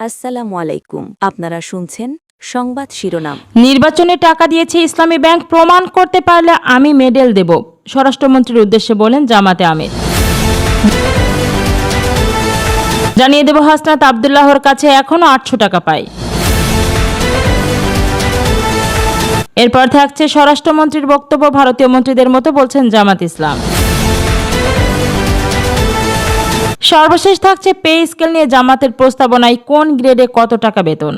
আসসালামু আলাইকুম। আপনারা শুনছেন সংবাদ শিরোনাম। নির্বাচনে টাকা দিয়েছে ইসলামী ব্যাংক, প্রমাণ করতে পারলে আমি মেডেল দেব, স্বরাষ্ট্রমন্ত্রীর উদ্দেশ্যে বলেন জামাতে আমির। জানিয়ে দেব, হাসনাত আব্দুল্লাহর কাছে এখনো 800 টাকা পায়। এরপর থাকছে স্বরাষ্ট্রমন্ত্রীর বক্তব্য, ভারতীয় মন্ত্রীদের মতো বলছেন জামাত ইসলাম। সর্বশেষ থাকছে পে স্কেল নিয়ে জামাতের প্রস্তাবনায় কোন গ্রেডে কত টাকা বেতন।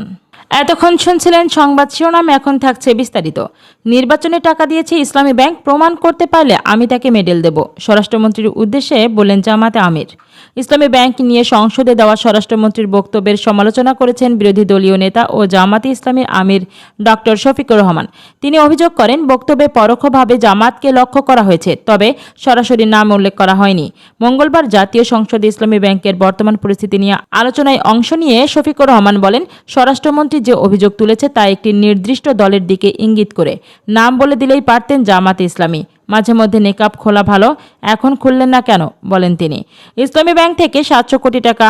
এতক্ষণ শুনছিলেন সংবাদ শিরোনাম, এখন থাকছে বিস্তারিত। নির্বাচনে টাকা দিয়েছে ইসলামী ব্যাংক, প্রমাণ করতে পারলে আমি তাকে মেডেল দেব, স্বরাষ্ট্রমন্ত্রীর উদ্দেশ্যে বললেন জামাতে আমির। ইসলামী ব্যাংক নিয়ে সংসদে দেওয়া স্বরাষ্ট্রমন্ত্রীর বক্তব্যের সমালোচনা করেছেন বিরোধী দলীয় নেতা ও জামাতে ইসলামীর আমির ডক্টর শফিকুর রহমান। তিনি অভিযোগ করেন, বক্তব্যে পরোক্ষভাবে জামাতকে লক্ষ্য করা হয়েছে, তবে সরাসরি নাম উল্লেখ করা হয়নি। মঙ্গলবার জাতীয় সংসদে ইসলামী ব্যাংকের বর্তমান পরিস্থিতি নিয়ে আলোচনায় অংশ নিয়ে শফিকুর রহমান বলেন, স্বরাষ্ট্রমন্ত্রী যে অভিযোগ তুলেছে তা একটি নির্দিষ্ট দলের দিকে ইঙ্গিত করে। নাম বলে দিলেই পারতেন জামাতে ইসলামী। মাঝে মধ্যে নেকাব খোলা ভালো, এখন খুললেন না কেন, বলেন তিনি। ইসলামী ব্যাংক থেকে 700 কোটি টাকা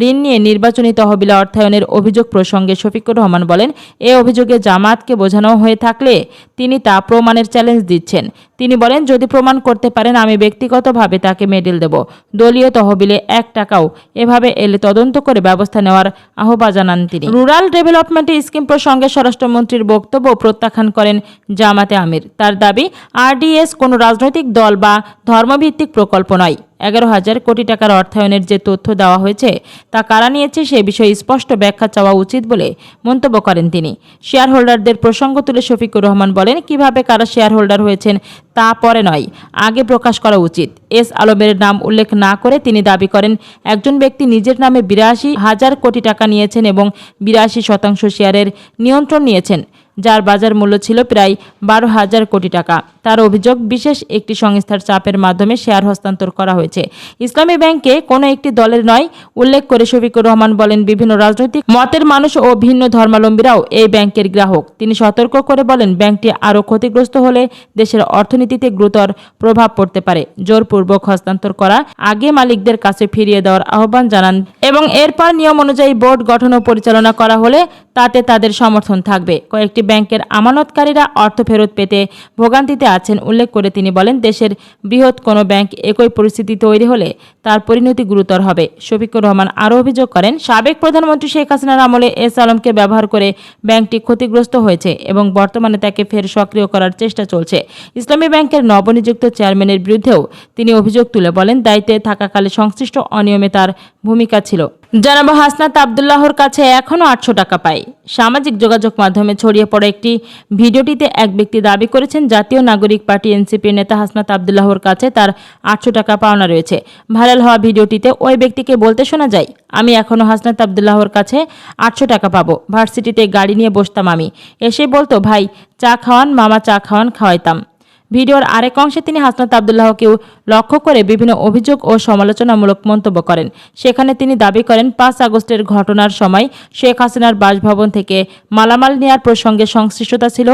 ঋণ নিয়ে নির্বাচনী তহবিলে অর্থায়নের অভিযোগ প্রসঙ্গে শফিকুর রহমান বলেন, এ অভিযোগে জামাতকে বোঝানো হয়ে থাকলে তিনি তা প্রমাণের চ্যালেঞ্জ দিচ্ছেন। তিনি বলেন, যদি প্রমাণ করতে পারেন আমি ব্যক্তিগতভাবে তাকে মেডেল দেব। দলীয় তহবিলে 1 টাকাও এভাবে এলে তদন্ত করে ব্যবস্থা নেওয়ার আহ্বান জানান তিনি। রুরাল ডেভেলপমেন্ট স্কিম প্রসঙ্গে স্বরাষ্ট্রমন্ত্রীর বক্তব্য প্রত্যাখ্যান করেন জামাতে আমির। তার দাবি, আরডিএস কোনো রাজনৈতিক দল বা ধর্মভিত্তিক প্রকল্প নয়। 11,000 কোটি টাকার অর্থায়নের যে তথ্য দেওয়া হয়েছে তা কারা নিয়েছে সে বিষয়ে স্পষ্ট ব্যাখ্যা চাওয়া উচিত বলে মন্তব্য করেন তিনি। শেয়ার হোল্ডারদের প্রসঙ্গ তুলে শফিকুর রহমান বলেন, কিভাবে কারা শেয়ার হোল্ডার হয়েছেন তা পরে নয়, আগে প্রকাশ করা উচিত। এস আলমের নাম উল্লেখ না করে তিনি দাবি করেন, একজন ব্যক্তি নিজের নামে 82,000 কোটি টাকা নিয়েছেন এবং 82% শেয়ারের নিয়ন্ত্রণ নিয়েছেন, যার বাজার মূল্য ছিল প্রায় 12,000 কোটি টাকা। তার অভিযোগ, বিশেষ একটি সংস্থার চাপের মাধ্যমে শেয়ার হস্তান্তর করা হয়েছে। ইসলামী ব্যাংকে কোনো একটি দলের নয়। উল্লেখ করে শফিকুর রহমান বলেন, বিভিন্ন রাজনৈতিক মতের মানুষ ও ভিন্ন ধর্মাবলম্বীরাও এই ব্যাংকের গ্রাহক। তিনি সতর্ক করে বলেন, ব্যাংকটি আরও ক্ষতিগ্রস্ত হলে দেশের অর্থনীতিতে গুরুতর প্রভাব পড়তে পারে। জোরপূর্বক হস্তান্তর করা আগে মালিকদের কাছে ফিরিয়ে দেওয়ার আহ্বান জানান এবং এরপর নিয়ম অনুযায়ী বোর্ড গঠন ও পরিচালনা করা হলে তাতে তাদের সমর্থন থাকবে। কয়েকটি ব্যাংকের আমানতকারীরা অর্থ ফেরত পেতে ভোগান্তিতে আছেন উল্লেখ করে তিনি বলেন, দেশের বৃহৎ কোনো ব্যাংক একই পরিস্থিতি তৈরি হলে তার পরিণতি গুরুতর হবে। শফিকুর রহমান আরও অভিযোগ করেন, সাবেক প্রধানমন্ত্রী শেখ হাসিনার আমলে এস আলমকে ব্যবহার করে ব্যাংকটি ক্ষতিগ্রস্ত হয়েছে এবং বর্তমানে তাকে ফের সক্রিয় করার চেষ্টা চলছে। ইসলামী ব্যাংকের নবনিযুক্ত চেয়ারম্যানের বিরুদ্ধেও তিনি অভিযোগ তুলে বলেন, দায়িত্বে থাকাকালে সংশ্লিষ্ট অনিয়মে তার ভূমিকা ছিল। জানাবো, হাসনাত আব্দুল্লাহর কাছে এখনও 800 টাকা পায়। সামাজিক যোগাযোগ মাধ্যমে ছড়িয়ে পড়া একটি ভিডিওটিতে এক ব্যক্তি দাবি করেছেন, জাতীয় নাগরিক পার্টি এনসিপির নেতা হাসনাত আব্দুল্লাহর কাছে তার 800 টাকা পাওনা রয়েছে। ভাইরাল হওয়া ভিডিওটিতে ওই ব্যক্তিকে বলতে শোনা যায়, আমি এখনও হাসনাত আব্দুল্লাহর কাছে 800 টাকা পাবো। ভার্সিটিতে গাড়ি নিয়ে বসতাম আমি, এসে বলতো, ভাই চা খাওয়ান, মামা চা খাওয়ান, খাওয়াইতাম। ভিডিওর আরেক অংশে তিনি হাসনাত আব্দুল্লাহকেও লক্ষ্য করে বিভিন্ন অভিযোগ ও সমালোচনামূলক মন্তব্য করেন। সেখানে তিনি দাবি করেন, 5 আগস্টের ঘটনার সময় শেখ হাসিনার বাসভবন থেকে মালামাল নেওয়ার প্রসঙ্গে সংশ্লিষ্টতা ছিল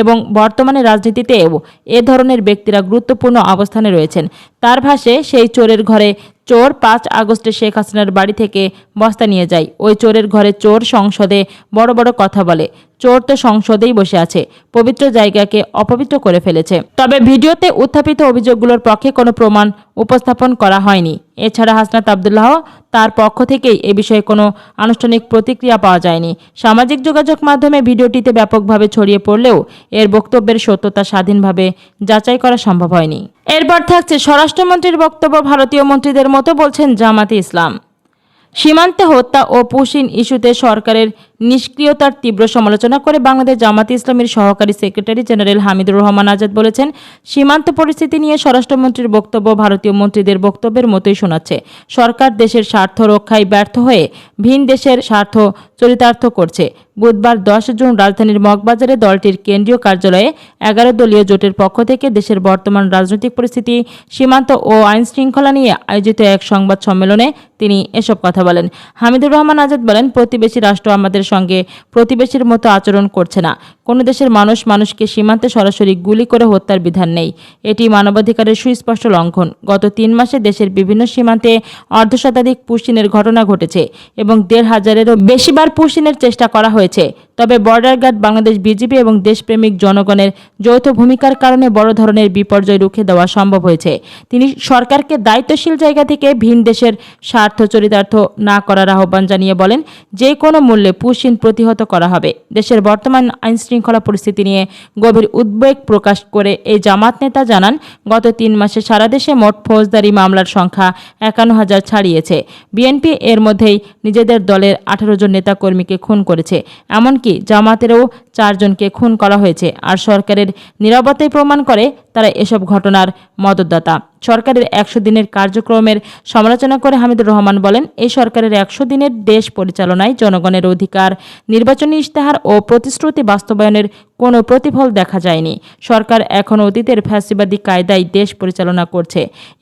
এবং বর্তমানে রাজনীতিতেও এ ধরনের ব্যক্তিরা গুরুত্বপূর্ণ অবস্থানে রয়েছেন। তার ভাষায়, সেই চোরের ঘরে চোর 5 আগস্টে শেখ হাসিনার বাড়ি থেকে বস্তা নিয়ে যায়। ওই চোরের ঘরে চোর সংসদে বড় বড় কথা বলে। চোর তো সংসদেই বসে আছে, পবিত্র জায়গাকে অপবিত্র করে ফেলেছে। তবে ভিডিওতে উত্থাপিত অভিযোগগুলোর পক্ষে কোনো প্রমাণ উপস্থাপন করা হয়নি। এছাড়া হাসনাত আব্দুল্লাহ তার পক্ষ থেকেই এ বিষয়ে কোনো আনুষ্ঠানিক প্রতিক্রিয়া পাওয়া যায়নি। সামাজিক যোগাযোগ মাধ্যমে ভিডিওটিতে ব্যাপকভাবে ছড়িয়ে পড়লেও এর বক্তব্যের সত্যতা স্বাধীনভাবে যাচাই করা সম্ভব হয়নি। এরপর থাকছে স্বরাষ্ট্রমন্ত্রীর বক্তব্য, ভারতীয় মন্ত্রীদের মতো বলছেন জামাতে ইসলাম। সীমান্তে হত্যা ও পুশিন ইস্যুতে সরকারের নিষ্ক্রিয়তার তীব্র সমালোচনা করে বাংলাদেশ জামাতে ইসলামীর সহকারী সেক্রেটারি জেনারেল হামিদুর রহমান আজাদ বলেছেন, সীমান্ত পরিস্থিতি নিয়ে স্বরাষ্ট্রমন্ত্রীর বক্তব্য ভারতীয় মন্ত্রীদের বক্তব্যের মতোই শোনাচ্ছে। সরকার দেশের স্বার্থ রক্ষায় ব্যর্থ হয়ে ভিন দেশের স্বার্থ চরিতার্থ করছে। বুধবার 10 জুন রাজধানীর মগবাজারে দলটির কেন্দ্রীয় কার্যালয়ে 11 দলীয় জোটের পক্ষ থেকে দেশের বর্তমান রাজনৈতিক পরিস্থিতি, সীমান্ত ও আইন শৃঙ্খলা নিয়ে আয়োজিত এক সংবাদ সম্মেলনে তিনি এসব কথা বলেন। হামিদুর রহমান আজাদ বলেন, প্রতিবেশী রাষ্ট্র আমাদের সঙ্গে প্রতিবেশীর মতো আচরণ করছে না। কোনো দেশের মানুষ মানুষকে সীমান্তে সরাসরি গুলি করে হত্যার বিধান নেই। এটি মানবাধিকারের সুস্পষ্ট লঙ্ঘন। গত 3 মাসে দেশের বিভিন্ন সীমান্তে অর্ধশতাধিক পুশিনের ঘটনা ঘটেছে এবং 1,500-এরও বেশিবার পুশিনের চেষ্টা করা হয়েছে। তবে বর্ডার গার্ড, বাংলাদেশ বিজিবি এবং দেশপ্রেমিক জনগণের যৌথ ভূমিকার কারণে বড় ধরনের বিপর্যয় রুখে দেওয়া সম্ভব হয়েছে। তিনি সরকারকে দায়িত্বশীল জায়গা থেকে ভিন দেশের স্বার্থ চরিতার্থ না করার আহ্বান জানিয়ে বলেন, যে কোনো মূল্যে পুশিন প্রতিহত করা হবে। দেশের বর্তমান আইনশৃঙ্খলা পরিস্থিতি নিয়ে গভীর উদ্বেগ প্রকাশ করে এই জামাত নেতা জানান, গত 3 মাসে সারা দেশে মোট ফৌজদারি মামলার সংখ্যা 51,000 ছাড়িয়েছে। বিএনপি এর মধ্যেই নিজেদের দলের 18 জন নেতাকর্মীকে খুন করেছে। এমনকি জামাতেরও 4 জনকে খুন করা হয়েছে। আর সরকারের নীরবতাই প্রমাণ করে তারা এসব ঘটনার মদতদাতা। সরকারের 100 দিনের কার্যক্রমের সমালোচনা করে হামিদুর রহমান বলেন, এই সরকারের 100 দিনের দেশ পরিচালনায় জনগণের অধিকার, নির্বাচনী ইশতেহার ও প্রতিশ্রুতি বাস্তবায়নের কোনো প্রতিফল দেখা যায়নি। সরকার এখন অতীতের ফ্যাসিবাদী কায়দায় দেশ পরিচালনা করছে।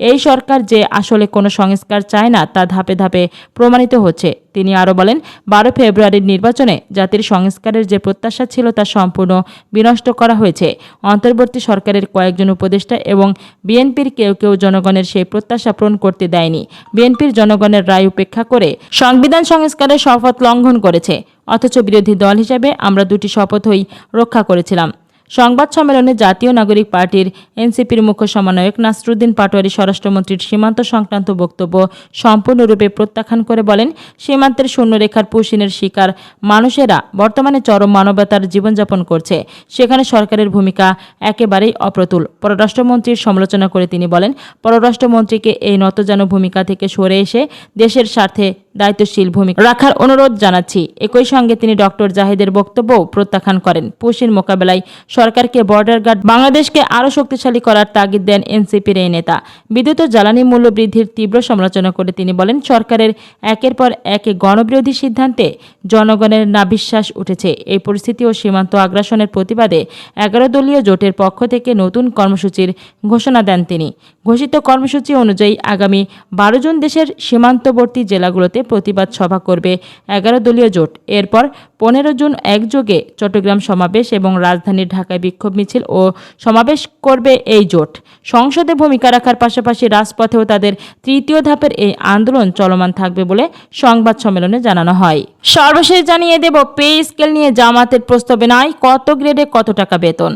এই সরকার যে আসলে কোনো সংস্কার চায় না তা ধাপে ধাপে প্রমাণিত হচ্ছে। তিনি আরও বলেন, 12 ফেব্রুয়ারির নির্বাচনে জাতির সংস্কারের যে প্রত্যাশা ছিল তা সম্পূর্ণ বিনষ্ট করা হয়েছে। অন্তর্বর্তী সরকারের কয়েকজন উপদেষ্টা এবং বিএনপির কেউ কেউ জনগণের সেই প্রত্যাশা পূরণ করতে দেয়নি। বিএনপির জনগণের রায় উপেক্ষা করে সংবিধান সংস্কারের শপথ লঙ্ঘন করেছে। অথচ বিরোধী দল হিসেবে আমরা 2টি শপথই রক্ষা করেছিলাম। সংবাদ সম্মেলনে জাতীয় নাগরিক পার্টির এনসিপির মুখ্য সমন্বয়ক নাসরুদ্দিন পাটোয়ারি স্বরাষ্ট্রমন্ত্রীর সীমান্ত সংক্রান্ত বক্তব্য সম্পূর্ণরূপে প্রত্যাখ্যান করে বলেন, সীমান্তের শূন্যরেখার পুশিনের শিকার মানুষেরা বর্তমানে চরম মানবতার জীবনযাপন করছে। সেখানে সরকারের ভূমিকা একেবারেই অপ্রতুল। পররাষ্ট্রমন্ত্রীর সমালোচনা করে তিনি বলেন, পররাষ্ট্রমন্ত্রীকে এই নতজানু ভূমিকা থেকে সরে এসে দেশের স্বার্থে দায়িত্বশীল ভূমিকা রাখার অনুরোধ জানাচ্ছি। একই সঙ্গে তিনি ডক্টর জাহিদের বক্তব্যও প্রত্যাখ্যান করেন। পুশিন মোকাবেলায় সরকারকে বর্ডার গার্ড বাংলাদেশকে আরও শক্তিশালী করার তাগিদ দেন এনসিপির এই নেতা। বিদ্যুৎ ও জ্বালানি মূল্য বৃদ্ধির তীব্র সমালোচনা করে তিনি বলেন, সরকারের একের পর এক গণবিরোধী সিদ্ধান্তে জনগণের নাভিশ্বাস উঠেছে। এই পরিস্থিতি ও সীমান্ত আগ্রাসনের প্রতিবাদে 11 দলীয় জোটের পক্ষ থেকে নতুন কর্মসূচির ঘোষণা দেন তিনি। ঘোষিত কর্মসূচি অনুযায়ী আগামী 12 জুন দেশের সীমান্তবর্তী জেলাগুলোতে প্রতিবাদ সভা করবে 11 দলীয় জোট। এরপর 15 জুন একযোগে চট্টগ্রাম সমাবেশ এবং রাজধানীর ঢাকায় বিক্ষোভ মিছিল ও সমাবেশ করবে এই জোট। সংসদে ভূমিকা রাখার পাশাপাশি রাজপথেও তাদের 3য় ধাপের এই আন্দোলন চলমান থাকবে বলে সংবাদ সম্মেলনে জানানো হয়। সর্বশেষ জানিয়ে দেব, পে স্কেল নিয়ে জামাতের প্রস্তাবে নাই কত গ্রেডে কত টাকা বেতন।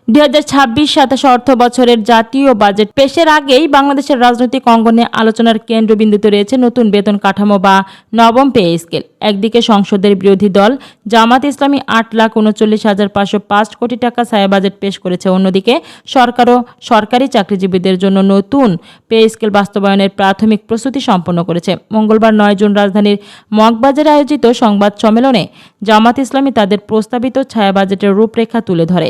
2026-27 অর্থ বছরের জাতীয় বাজেট পেশের আগেই বাংলাদেশের রাজনৈতিক অঙ্গনে আলোচনার কেন্দ্রবিন্দুতে রয়েছে নতুন বেতন কাঠামো বা নবম পে স্কেল। একদিকে সংসদের বিরোধী দল জামাত ইসলামী 8,39,505 কোটি টাকা ছায়া বাজেট পেশ করেছে। অন্যদিকে সরকারও সরকারি চাকরিজীবীদের জন্য নতুন পে স্কেল বাস্তবায়নের প্রাথমিক প্রস্তুতি সম্পন্ন করেছে। মঙ্গলবার 9 জুন রাজধানীর মগবাজারে আয়োজিত সংবাদ সম্মেলনে জামাত ইসলামী তাদের প্রস্তাবিত ছায়া বাজেটের রূপরেখা তুলে ধরে।